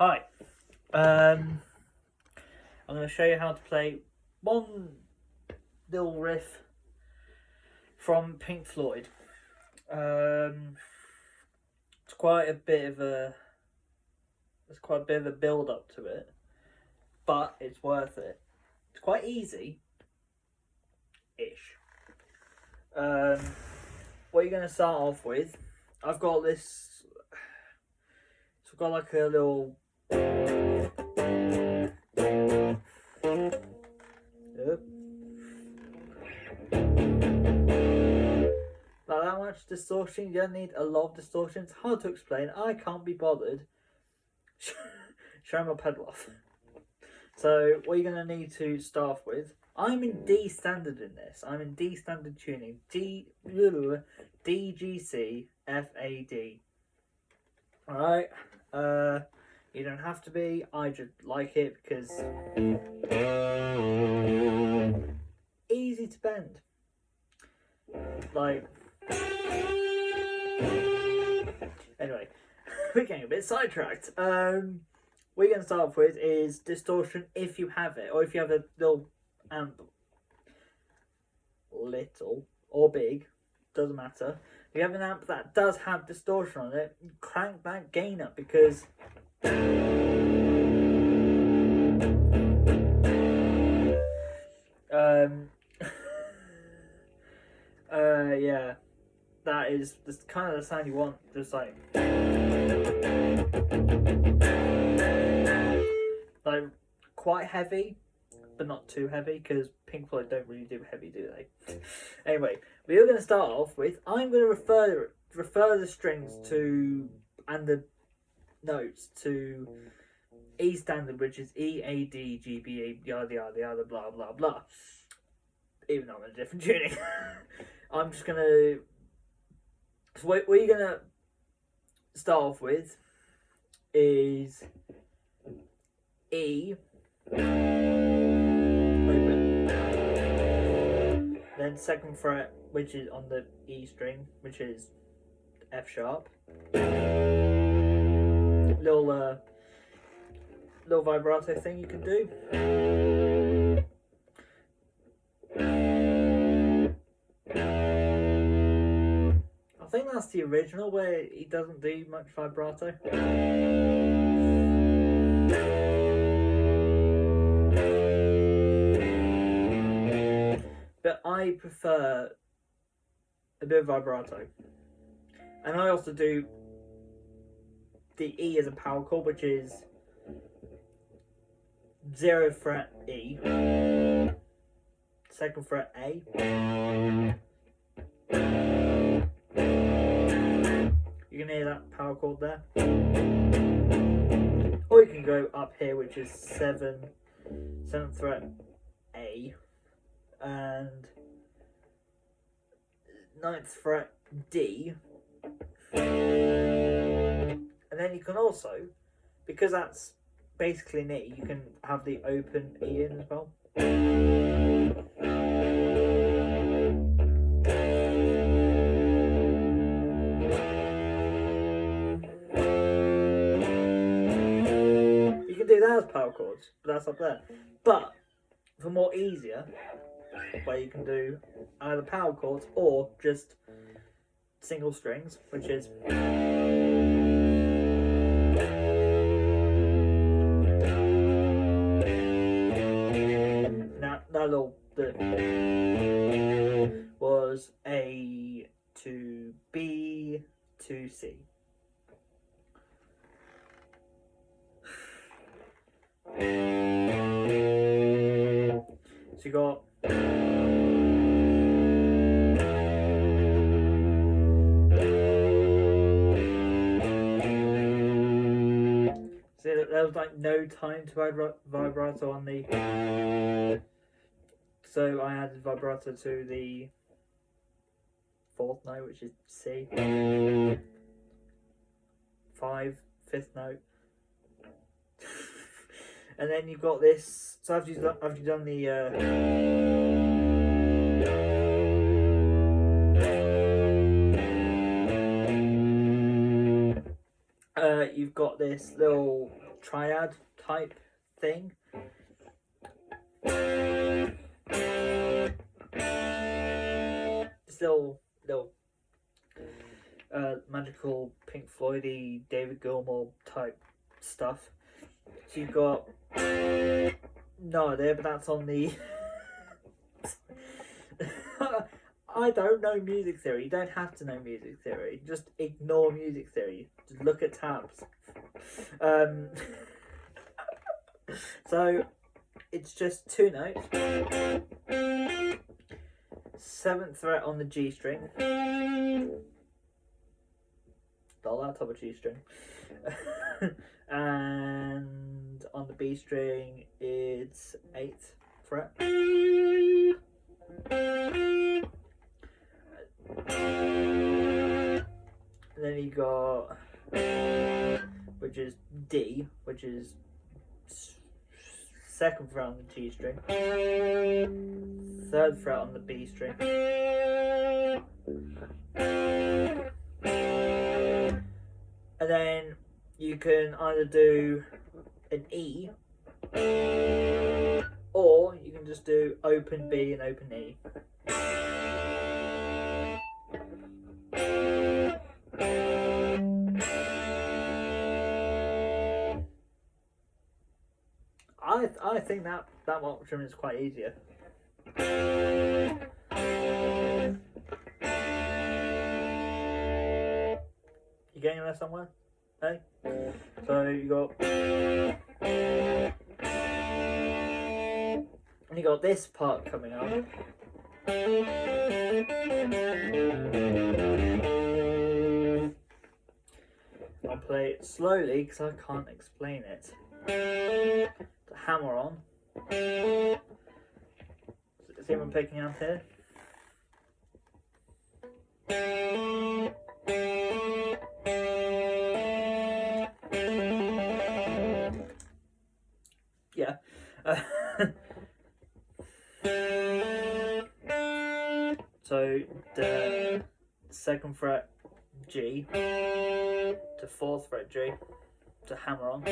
Hi, I'm going to show you how to play one little riff from Pink Floyd. It's quite a bit of a build up to it, but it's worth it. It's quite easy, ish. What you're going to start off with, I've got this. So I've got like a little. Not that much distortion. You don't need a lot of distortion. It's hard to explain. I can't be bothered showing my pedal off. So what you're going to need to start off with, I'm in D standard in this. I'm in D standard tuning. D G C F A D. Alright. You don't have to be. I just like it because easy to bend. Like, anyway, we're getting a bit sidetracked. What you're going to start off with is distortion if you have it, or if you have a little amp, little or big, doesn't matter. If you have an amp that does have distortion on it, crank that gain up because yeah, that is just kind of the sound you want, just like quite heavy, but not too heavy, because Pink Floyd don't really do heavy, do they? Anyway, we're going to start off with, I'm going to refer the strings to, and the notes to E standard, which is E, A, D, G, B, A, yada, yada, yada, blah, blah, blah. Even though I'm in a different tuning. I'm just going to, so what you're going to start off with is E, then second fret, which is on the E string, which is F sharp. Little vibrato thing you can do. I think that's the original where he doesn't do much vibrato. But I prefer a bit of vibrato. And I also do the E as a power chord, which is 0 fret E, second fret A, you can hear that power chord there. Or you can go up here, which is 7th fret A, and 9th fret D. And then you can also, because that's basically an E, you can have the open E in as well. You can do that as power chords, but that's up there. But for more easier, where you can do either power chords or just single strings, which is now that little bit was A to B to C. So you got there was like no time to vibrato on the, so I added vibrato to the 4th note, which is C, 5th note, and then you've got this. So after you've done the you've got this little triad type thing. Just little magical Pink Floydy, David Gilmour type stuff. So you've got no idea, but that's on the. I don't know music theory. You don't have to know music theory. Just ignore music theory. Just look at tabs. So it's just 2 notes. 7th fret on the G string. Doll out of a G string. And on the B string it's 8th fret. And then you got, which is D, which is 2nd fret on the G string, 3rd fret on the B string, and then you can either do an E, or you can just do open B and open E. I think that option is quite easier. You getting there somewhere? Hey? So you got, and you got this part coming up. I'll play it slowly because I can't explain it. The hammer on. See what I'm picking up here? Yeah. So the 2nd fret G to 4th fret G to hammer on,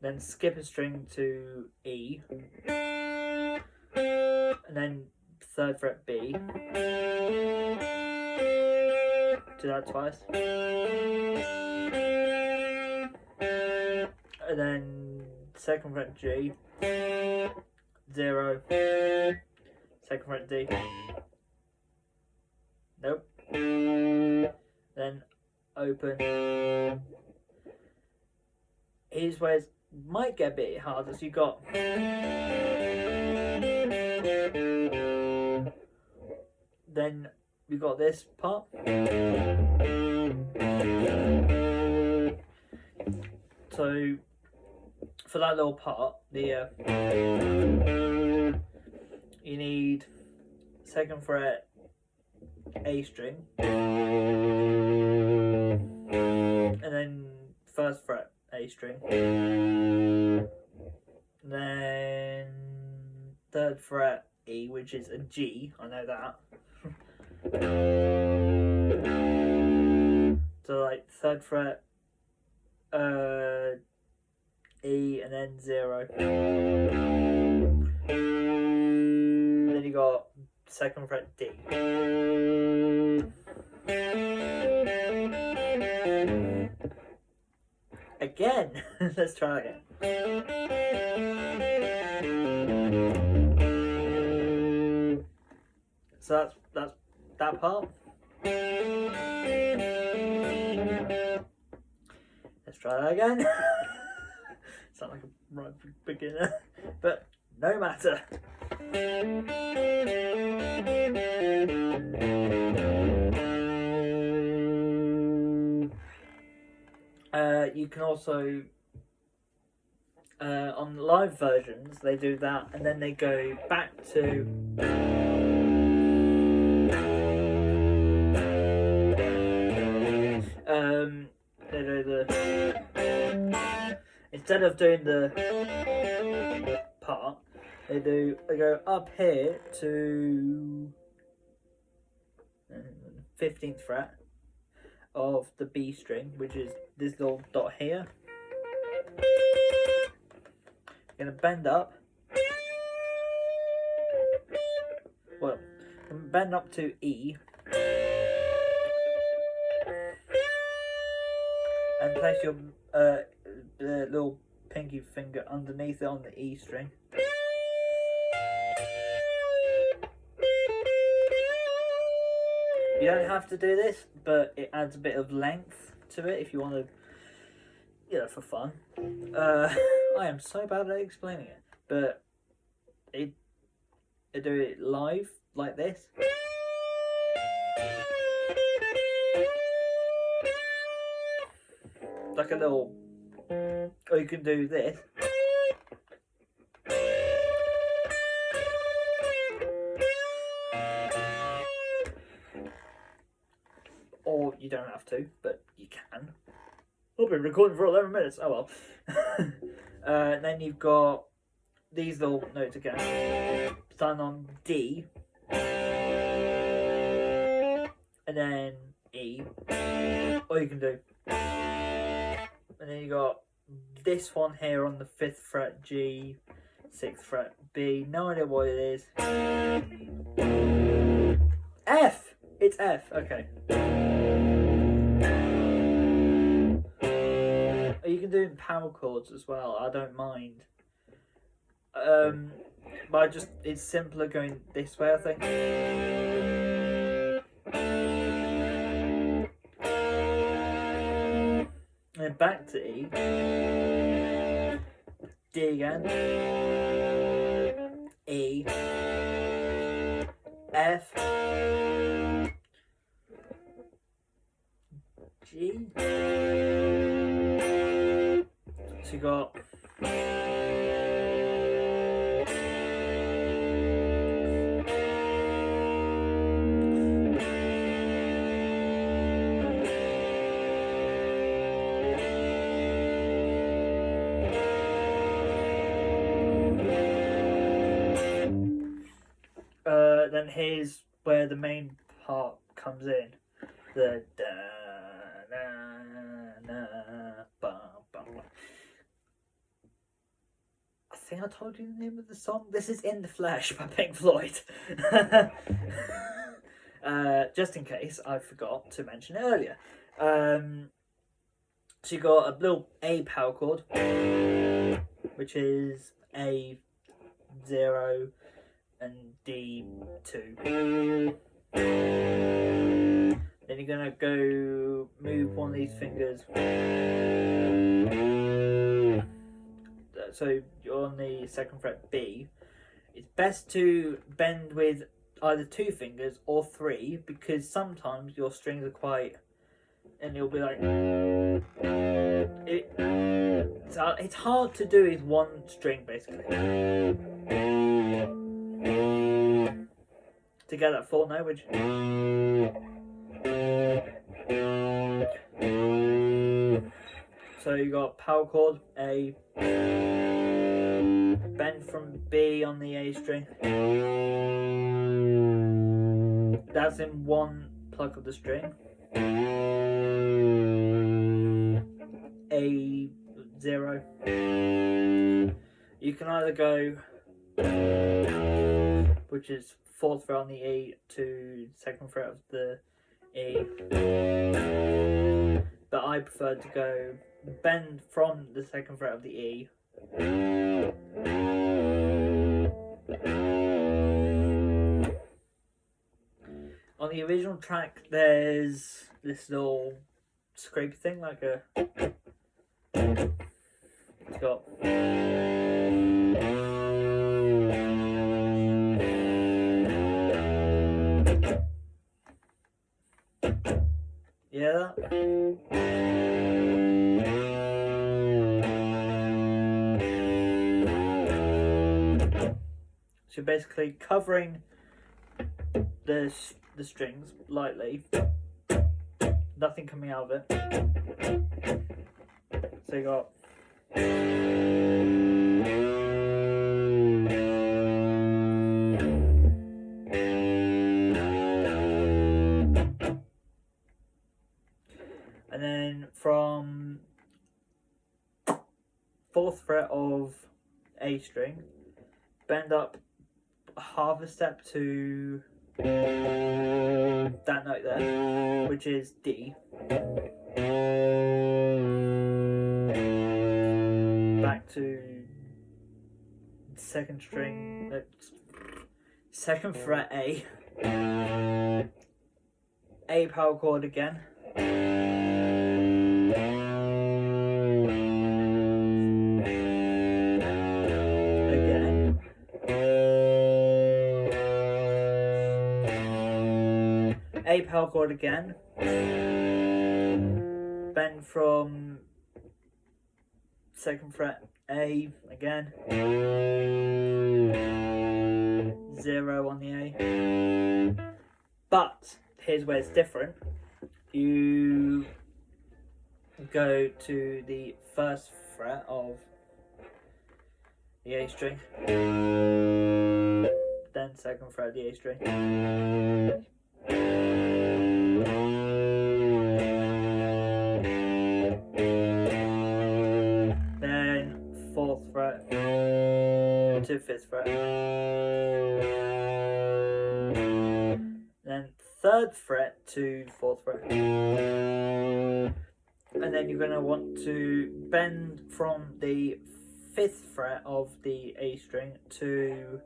then skip a string to E, and then 3rd fret B, do that twice, and then 2nd fret G, 0, 2nd fret D, nope, then open. Here's where it might get a bit harder. So you got then we got this part. So for that little part, the you need 2nd fret A string, and then 1st fret A string, then 3rd fret E, which is a G, I know that. So like 3rd fret E and then 0. And then you got 2nd fret D. Again, let's try again. So that's that part. Let's try that again. Sound like a right beginner, but no matter. You can also on live versions they do that, and then they go back to they do the, instead of doing the part, they go up here to 15th fret of the B string, which is this little dot here, Gonna bend up. Well, bend up to E. And place your little pinky finger underneath it on the E string. You don't have to do this, but it adds a bit of length to it if you want to, for fun. I am so bad at explaining it, but I do it live like this. Like a little, or you can do this. Or you don't have to, but you can. I've been recording for 11 minutes. Oh well. Then you've got these little notes again. Starting on D. And then E. Or you can do. And then you got this one here on the 5th fret G, 6th fret B. No idea what it is. F! It's F, okay. You can do power chords as well, I don't mind. But it's simpler going this way, I think. And then back to E. D again. E. F. G. So you got then here's where the main part comes in. The da na na ba ba. I think I told you the name of the song. This is In the Flesh by Pink Floyd. Just in case I forgot to mention it earlier. So you got a little A power chord, which is A0 and D2. Then you're gonna go move one of these fingers. So you're on the 2nd fret B. It's best to bend with either 2 fingers or 3, because sometimes your strings are quite, and you'll be like, it's hard to do with one string basically. To get that full note, which so you got power chord A, bend from B on the A string. That's in one pluck of the string. A0. You can either go, which is 4th fret on the E to 2nd fret of the E, but I prefer to go bend from the 2nd fret of the E on the original track. There's this little scrapey thing, like a, it's got yeah, so basically covering the strings lightly, nothing coming out of it. So you got and then from 4th fret of A string, bend up half a step to that note there, which is D. Back to second string, second fret A. A power chord again. Again. A power chord again. Bend from second fret A again. 0 on the A. But here's where it's different. You go to the first fret of the A string, then second fret of the A string, then fourth fret to fifth fret, then third fret to fourth fret, and then you're going to want to bend from the fifth fret of the A string to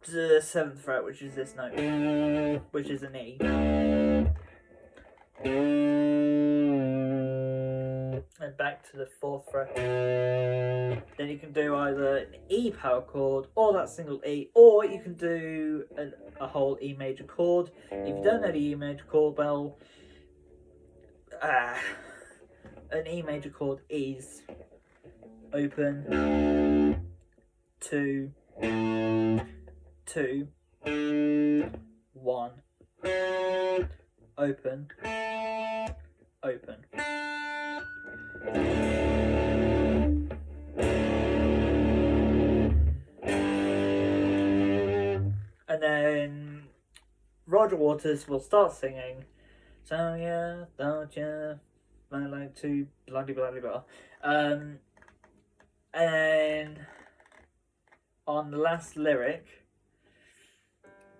the seventh fret, which is this note, which is an E, and back to the fourth fret. Then you can do either an E power chord or that single E, or you can do a whole E major chord. If you don't know the E major chord, well, an E major chord is open, 2, 2, 1, open, open. And then Roger Waters will start singing, so yeah, don't you, I like to bloody bloody blah. And on the last lyric,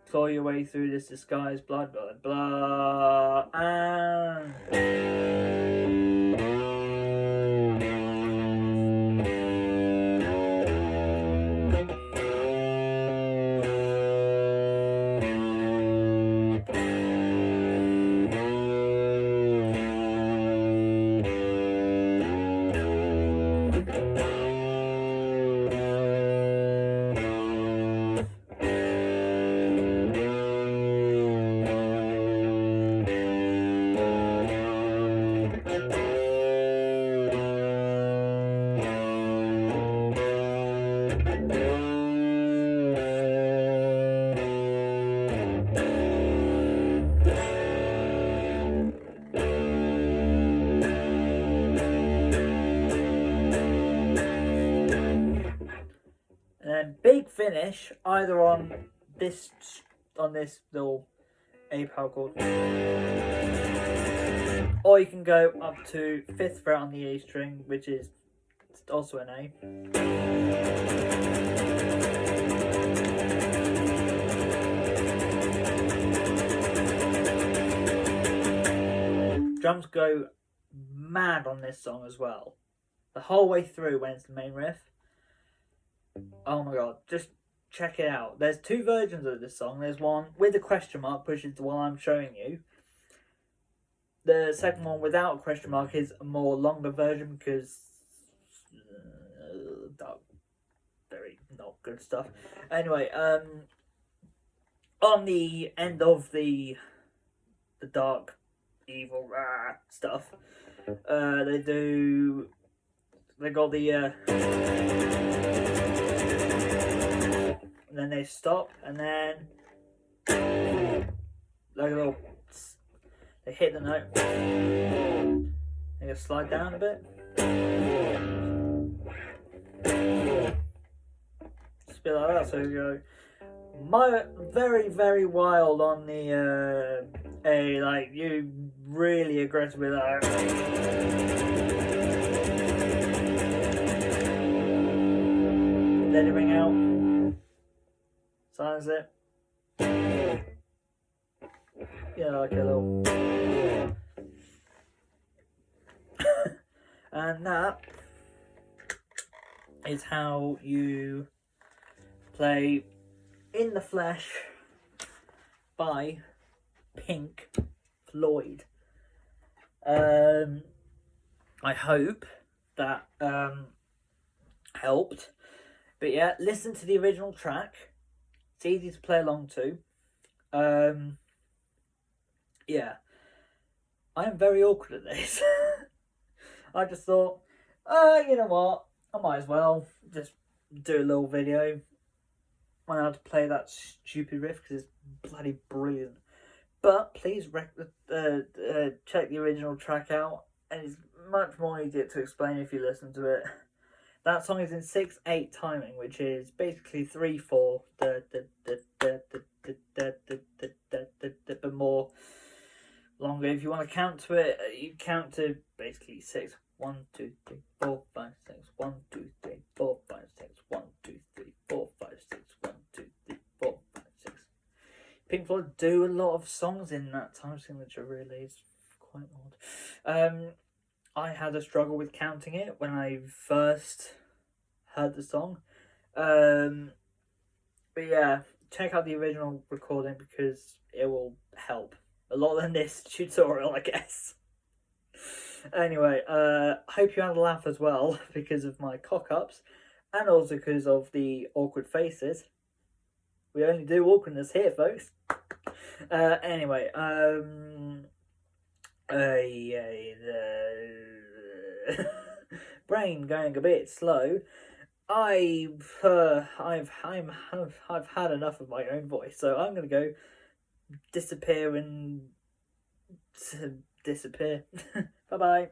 claw your way through this disguise, blah blah blah, and then big finish either on this little A power chord, or you can go up to fifth fret on the A string, which is also an A. Drums go mad on this song as well. The whole way through when it's the main riff. Oh my god, just check it out. There's two versions of this song. There's one with a question mark, which is the one I'm showing you. The second one without a question mark is a more longer version because very not good stuff. Anyway, on the end of the dark evil stuff, they got the and then they stop, and then like a little, they hit the note, they just slide down a bit, just a bit like that. So you go very very wild on the A, like you really aggressive with that. let it ring out. Silence it. Yeah, like a little. And that is how you play In the Flesh by Pink Floyd. I hope that helped. But yeah, listen to the original track. It's easy to play along to. Yeah. I am very awkward at this. I just thought, you know what? I might as well just do a little video on how to play that stupid riff because it's bloody brilliant. But please check the original track out, and it's much more easier to explain if you listen to it. That song is in 6/8 timing, which is basically 3/4, but more longer. If you want to count to it, you count to basically 6. 1, 2, 3, 4, 5, 6. 1, 2, 3, 4, 5, 6. 1, 2, 3, 4, 5, 6. 1, 2, 3, 4, 5, 6. Pink Floyd do a lot of songs in that time signature, really. It's quite odd. I had a struggle with counting it when I first heard the song. But yeah, check out the original recording because it will help a lot than this tutorial, I guess. Anyway, I hope you had a laugh as well because of my cock-ups and also because of the awkward faces. We only do awkwardness here, folks. Anyway, brain going a bit slow. I've had enough of my own voice, so I'm gonna go disappear and disappear. Bye bye.